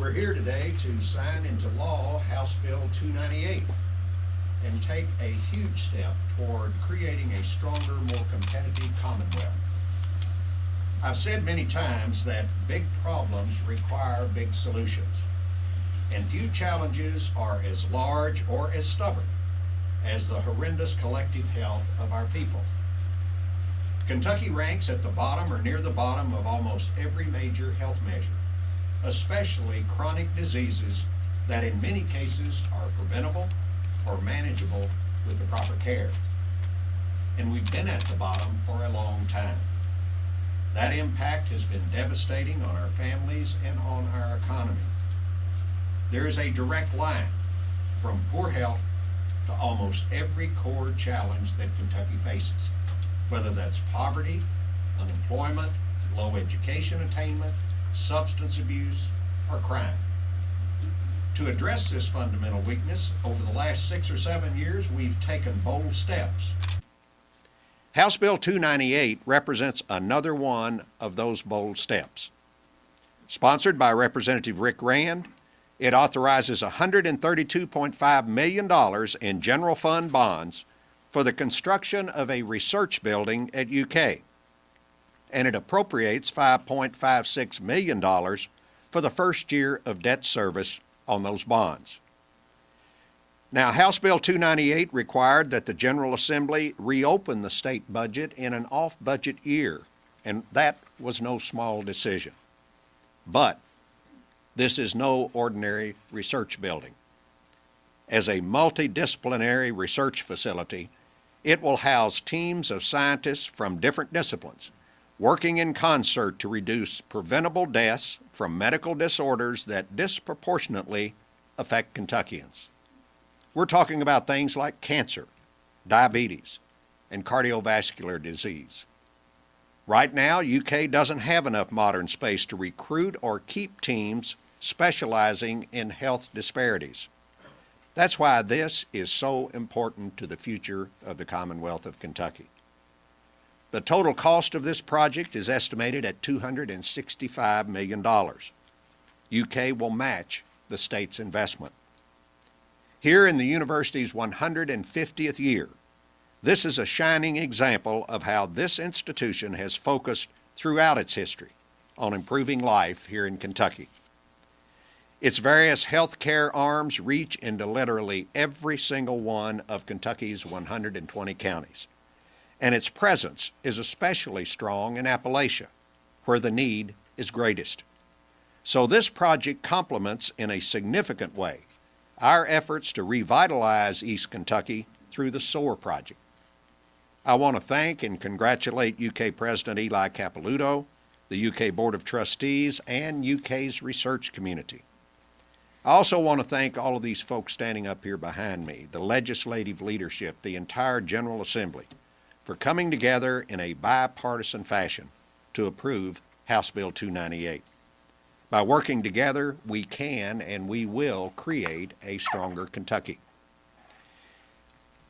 We're here today to sign into law House Bill 298 and take a huge step toward creating a stronger, more competitive Commonwealth. I've said many times that big problems require big solutions, and few challenges are as large or as stubborn as the horrendous collective health of our people. Kentucky ranks at the bottom or near the bottom of almost every major health measure, especially chronic diseases that in many cases are preventable or manageable with the proper care. And we've been at the bottom for a long time. That impact has been devastating on our families and on our economy. There is a direct line from poor health to almost every core challenge that Kentucky faces, whether that's poverty, unemployment, low education attainment, substance abuse, or crime. To address this fundamental weakness, over the last 6 or 7 years, we've taken bold steps. House Bill 298 represents another one of those bold steps. Sponsored by Representative Rick Rand, it authorizes $132.5 million in general fund bonds for the construction of a research building at UK, and it appropriates $5.56 million for the first year of debt service on those bonds. Now, House Bill 298 required that the General Assembly reopen the state budget in an off-budget year, and that was no small decision. But this is no ordinary research building. As a multidisciplinary research facility, it will house teams of scientists from different disciplines working in concert to reduce preventable deaths from medical disorders that disproportionately affect Kentuckians. We're talking about things like cancer, diabetes, and cardiovascular disease. Right now, UK doesn't have enough modern space to recruit or keep teams specializing in health disparities. That's why this is so important to the future of the Commonwealth of Kentucky. The total cost of this project is estimated at $265 million. UK will match the state's investment. Here in the university's 150th year, this is a shining example of how this institution has focused throughout its history on improving life here in Kentucky. Its various health care arms reach into literally every single one of Kentucky's 120 counties, and its presence is especially strong in Appalachia, where the need is greatest. So this project complements in a significant way our efforts to revitalize East Kentucky through the SOAR project. I want to thank and congratulate UK President Eli Capilouto, the UK Board of Trustees, and UK's research community. I also want to thank all of these folks standing up here behind me, the legislative leadership, the entire General Assembly, for coming together in a bipartisan fashion to approve House Bill 298. By working together, we can and we will create a stronger Kentucky.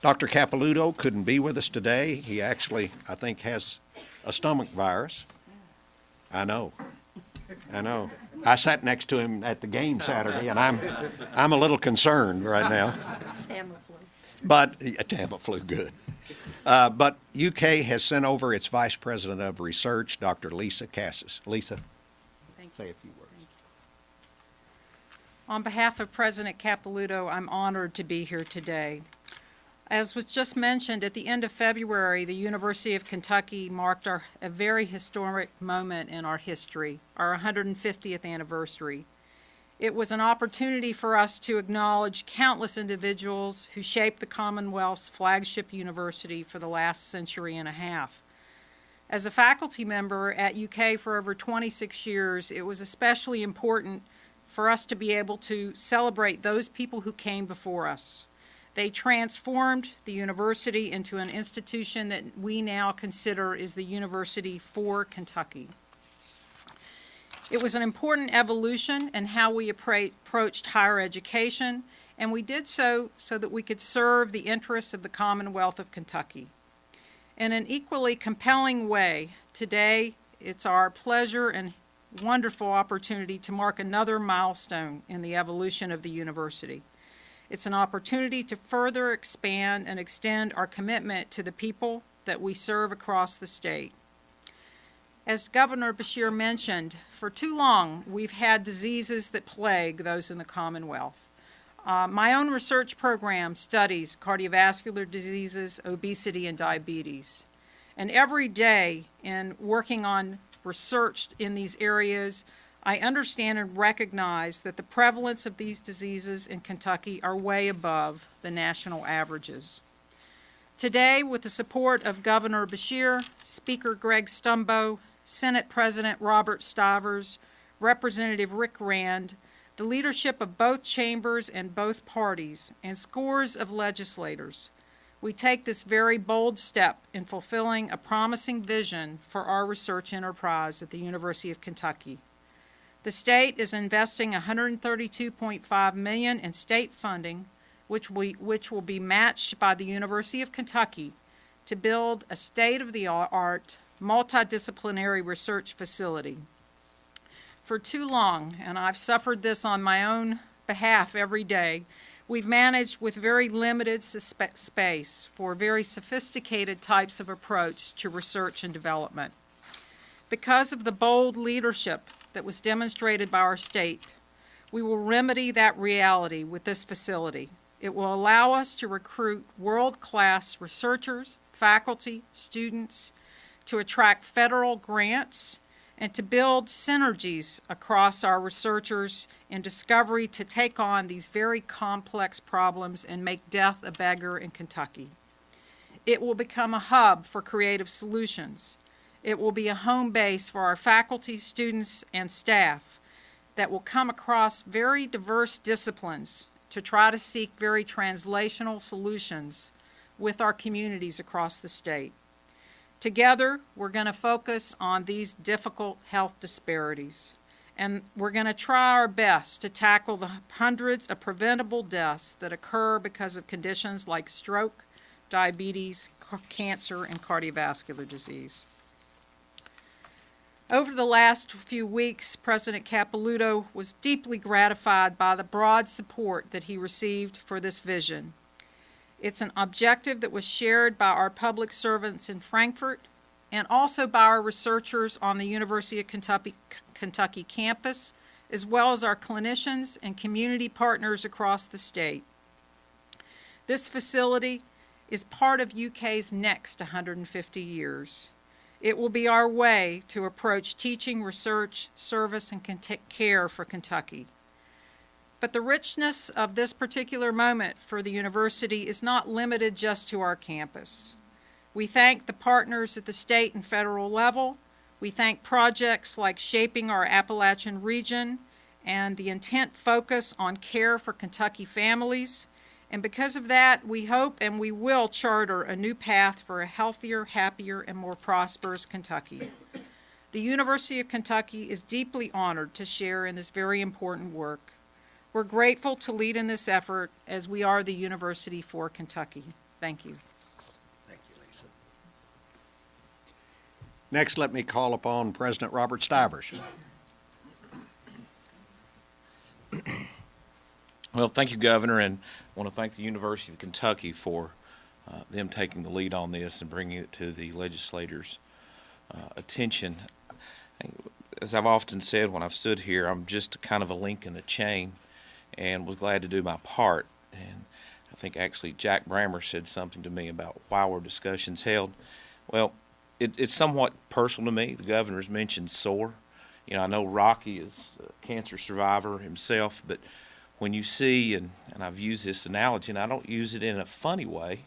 Dr. Capilouto couldn't be with us today. He actually, I think, has a stomach virus. I know. I sat next to him at the game Saturday, and I'm a little concerned right now. Tamiflu. But Tamiflu, good. But UK has sent over its Vice President of Research, Dr. Lisa Cassis. Lisa, say a few words. On behalf of President Capilouto, I'm honored to be here today. As was just mentioned, at the end of February, the University of Kentucky marked a very historic moment in our history, our 150th anniversary. It was an opportunity for us to acknowledge countless individuals who shaped the Commonwealth's flagship university for the last century and a half. As a faculty member at UK for over 26 years, it was especially important for us to be able to celebrate those people who came before us. They transformed the university into an institution that we now consider is the University for Kentucky. It was an important evolution in how we approached higher education, and we did so that we could serve the interests of the Commonwealth of Kentucky. In an equally compelling way, today it's our pleasure and wonderful opportunity to mark another milestone in the evolution of the university. It's an opportunity to further expand and extend our commitment to the people that we serve across the state. As Governor Beshear mentioned, for too long we've had diseases that plague those in the Commonwealth. My own research program studies cardiovascular diseases, obesity, and diabetes. And every day in working on research in these areas, I understand and recognize that the prevalence of these diseases in Kentucky are way above the national averages. Today, with the support of Governor Beshear, Speaker Greg Stumbo, Senate President Robert Stivers, Representative Rick Rand, the leadership of both chambers and both parties, and scores of legislators, we take this very bold step in fulfilling a promising vision for our research enterprise at the University of Kentucky. The state is investing $132.5 million in state funding, which will be matched by the University of Kentucky to build a state-of-the-art, multidisciplinary research facility. For too long, and I've suffered this on my own behalf every day, we've managed with very limited space for very sophisticated types of approach to research and development. Because of the bold leadership that was demonstrated by our state, we will remedy that reality with this facility. It will allow us to recruit world-class researchers, faculty, students, to attract federal grants, and to build synergies across our researchers in discovery to take on these very complex problems and make death a beggar in Kentucky. It will become a hub for creative solutions. It will be a home base for our faculty, students, and staff that will come across very diverse disciplines to try to seek very translational solutions with our communities across the state. Together, we're going to focus on these difficult health disparities, and we're going to try our best to tackle the hundreds of preventable deaths that occur because of conditions like stroke, diabetes, cancer, and cardiovascular disease. Over the last few weeks, President Capilouto was deeply gratified by the broad support that he received for this vision. It's an objective that was shared by our public servants in Frankfort and also by our researchers on the University of Kentucky campus, as well as our clinicians and community partners across the state. This facility is part of UK's next 150 years. It will be our way to approach teaching, research, service, and care for Kentucky. But the richness of this particular moment for the university is not limited just to our campus. We thank the partners at the state and federal level. We thank projects like Shaping Our Appalachian Region and the intent focus on care for Kentucky families. And because of that, we hope and we will charter a new path for a healthier, happier, and more prosperous Kentucky. The University of Kentucky is deeply honored to share in this very important work. We're grateful to lead in this effort as we are the University for Kentucky. Thank you. Thank you, Lisa. Next, let me call upon President Robert Stivers. Well, thank you, Governor, and I want to thank the University of Kentucky for them taking the lead on this and bringing it to the legislators' attention. As I've often said when I've stood here, I'm just kind of a link in the chain and was glad to do my part. And I think actually Jack Brammer said something to me about why were discussions held. Well, it's somewhat personal to me. The governor's mentioned SOAR. You know, I know Rocky is a cancer survivor himself, but when you see, and I've used this analogy, and I don't use it in a funny way,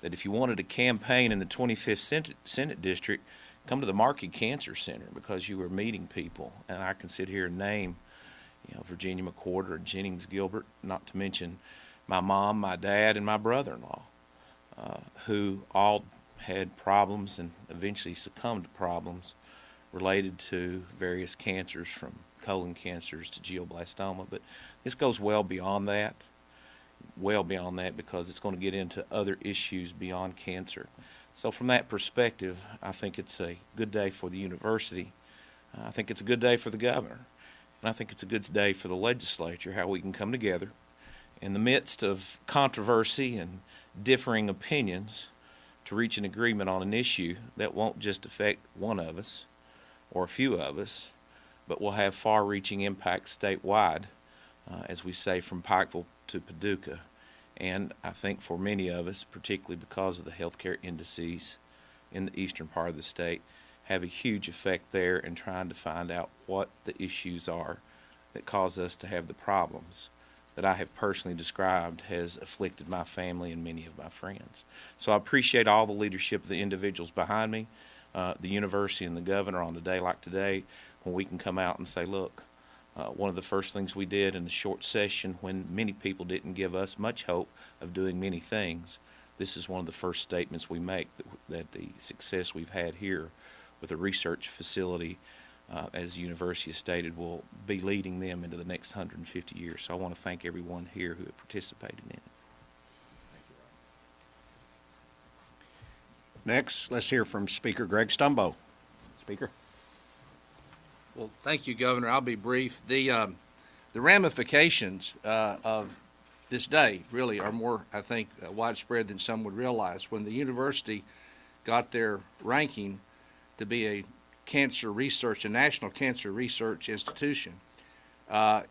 that if you wanted to campaign in the 25th Senate District, come to the Markey Cancer Center because you were meeting people. And I can sit here and name, you know, Virginia McWhorter and Jennings Gilbert, not to mention my mom, my dad, and my brother-in-law, who all had problems and eventually succumbed to problems related to various cancers, from colon cancers to glioblastoma. But this goes well beyond that, because it's going to get into other issues beyond cancer. So from that perspective, I think it's a good day for the university I think it's a good day for the governor, and I think it's a good day for the legislature, how we can come together in the midst of controversy and differing opinions to reach an agreement on an issue that won't just affect one of us or a few of us, but will have far-reaching impacts statewide, as we say, from Pikeville to Paducah. And I think for many of us, particularly because of the healthcare indices in the eastern part of the state, have a huge effect there in trying to find out what the issues are that cause us to have the problems that I have personally described has afflicted my family and many of my friends. So I appreciate all the leadership of the individuals behind me, the university and the governor on a day like today, when we can come out and say, look, one of the first things we did in a short session when many people didn't give us much hope of doing many things, this is one of the first statements we make that the success we've had here with a research facility, as the university has stated, will be leading them into the next 150 years. So I want to thank everyone here who participated in it. Next, let's hear from Speaker Greg Stumbo. Speaker. Well, thank you, Governor. I'll be brief. The ramifications of this day really are more, I think, widespread than some would realize. When the university got their ranking to be a national cancer research institution,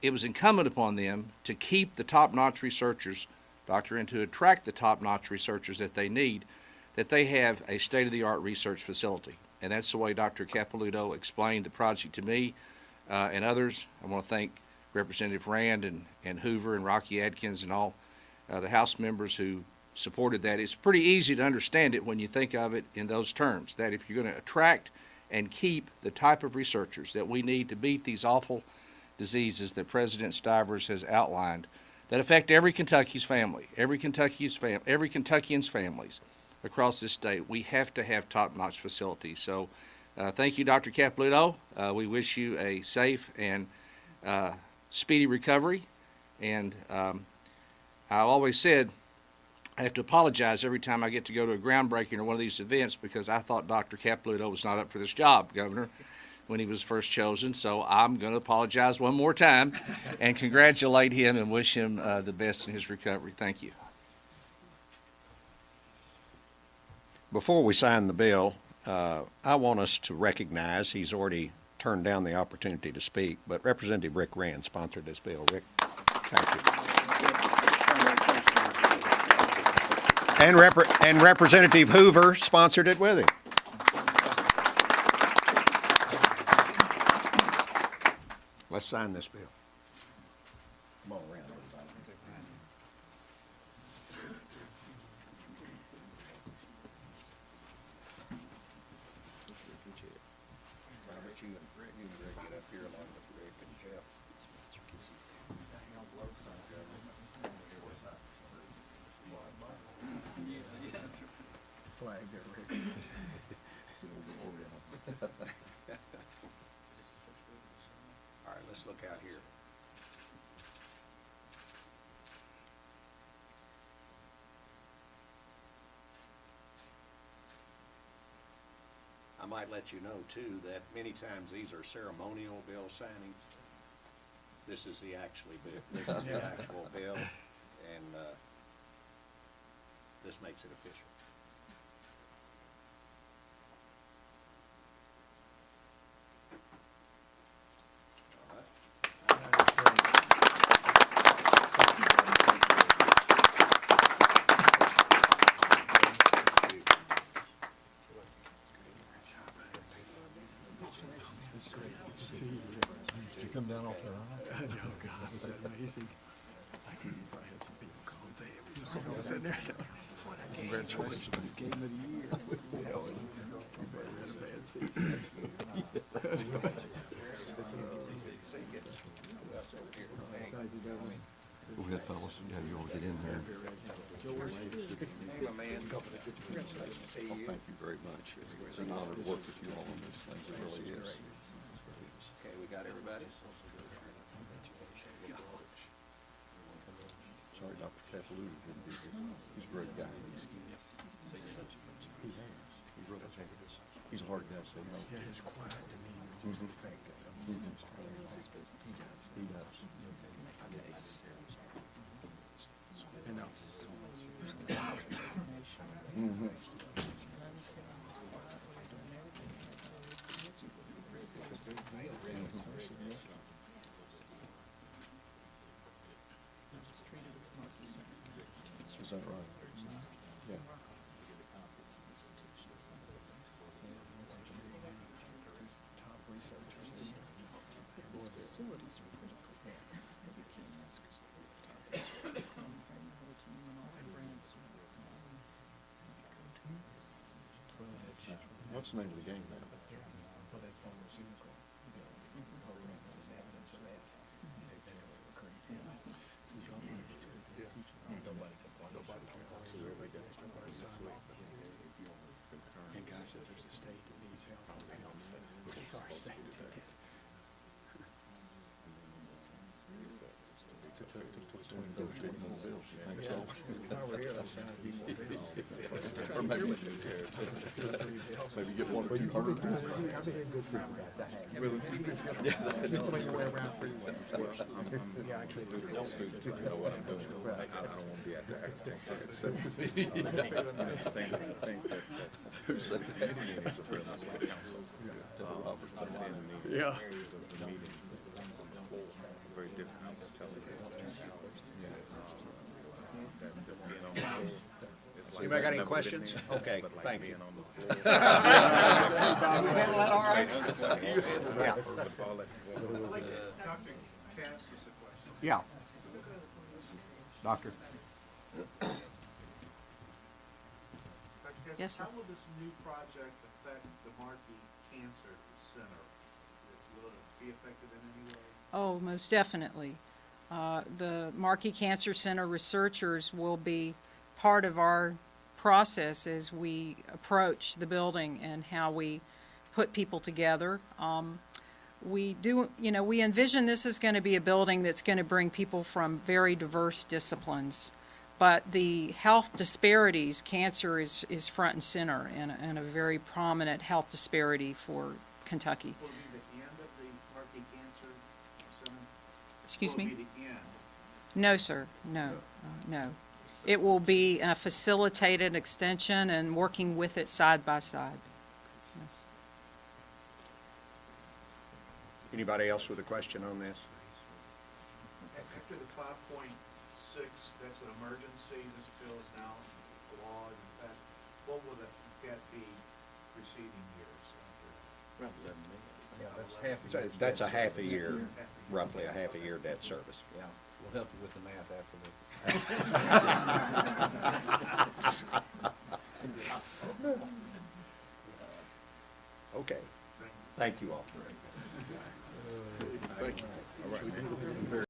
it was incumbent upon them to keep the top-notch researchers, Doctor, and to attract the top-notch researchers that they need, that they have a state-of-the-art research facility. And that's the way Dr. Capilouto explained the project to me and others. I want to thank Representative Rand and Hoover and Rocky Adkins and all the House members who supported that. It's pretty easy to understand it when you think of it in those terms, that if you're going to attract and keep the type of researchers that we need to beat these awful diseases that President Stivers has outlined that affect every Kentucky's family, every Kentuckian's families across this state, we have to have top-notch facilities. So thank you, Dr. Capilouto. We wish you a safe and speedy recovery. And I always said I have to apologize every time I get to go to a groundbreaking or one of these events because I thought Dr. Capilouto was not up for this job, Governor, when he was first chosen. So I'm going to apologize one more time and congratulate him and wish him the best in his recovery. Thank you. Before we sign the bill, I want us to recognize, he's already turned down the opportunity to speak, but Representative Rick Rand sponsored this bill. Rick, thank you. And Representative Hoover sponsored it with him. Let's sign this bill. Come on, Rand. Flag there, Rick. All right, let's look out here. I might let you know, too, that many times these are ceremonial bill signings. This is the actual bill, and this makes it official. It's great to see you. Did you come down off the ride? Oh, God, was that amazing? I could have probably had some people call and say, hey, we saw you sitting there. What a game. Congratulations. Game of the year. Bad seat. Go ahead, fellas. Yeah, you all get in there. Hey, my man. Thank you very much. It's an honor to work with you all on these things. It really is. Okay, we got everybody? Sorry, Dr. Capilouto couldn't be here. He's a great guy. He's a hard guy to say no to. Yeah, it's quiet to me. I know. Is that right? Yeah. Top researchers. What's the name of the game now? Well, that pharmaceutical program is an evidence of that. They are recruiting. So y'all need to teach them. Nobody complains. Nobody complains. And guys, if there's a state that needs help, it's our state ticket. Negotiating on bills, you think so? If I were here, I'd sign a few more bills. Or maybe get one or two hundred. I've been in good shape. Really? Just to make your way around pretty well. Yeah, actually. I know what I'm doing. I don't want to be at the acting. I think that who said that? Meetings of the city council. Yeah. The meetings are very different. I was telling you, Alice, that being on the floor. it's like Anybody got any never questions? been there, Okay, but like thank being you. on the floor. You handle that all right? Yeah. Dr. Cass is a question. Yeah. Doctor? Dr. Cass, Yes, sir. how will this new project affect the Markey Cancer Center? Will it be affected in any way? Oh, most definitely. The Markey Cancer Center researchers will be part of our process as we approach the building and how we put people together. We envision this is going to be a building that's going to bring people from very diverse disciplines. But the health disparities, cancer is front and center and a very prominent health disparity for Kentucky. Will it be the end of the Markey Cancer Center? Excuse Will me? it be the end? No, sir, no, no. It will be a facilitated extension and working with it side by side. Yes. Anybody else with a question on this? After the 5.6, that's an emergency, this bill is now law, in fact, what will that be preceding years after Around 11 million. So that's a half a year, roughly a half a year debt service. Yeah, we'll help you with the math after the. Okay. Thank you all. Thank you.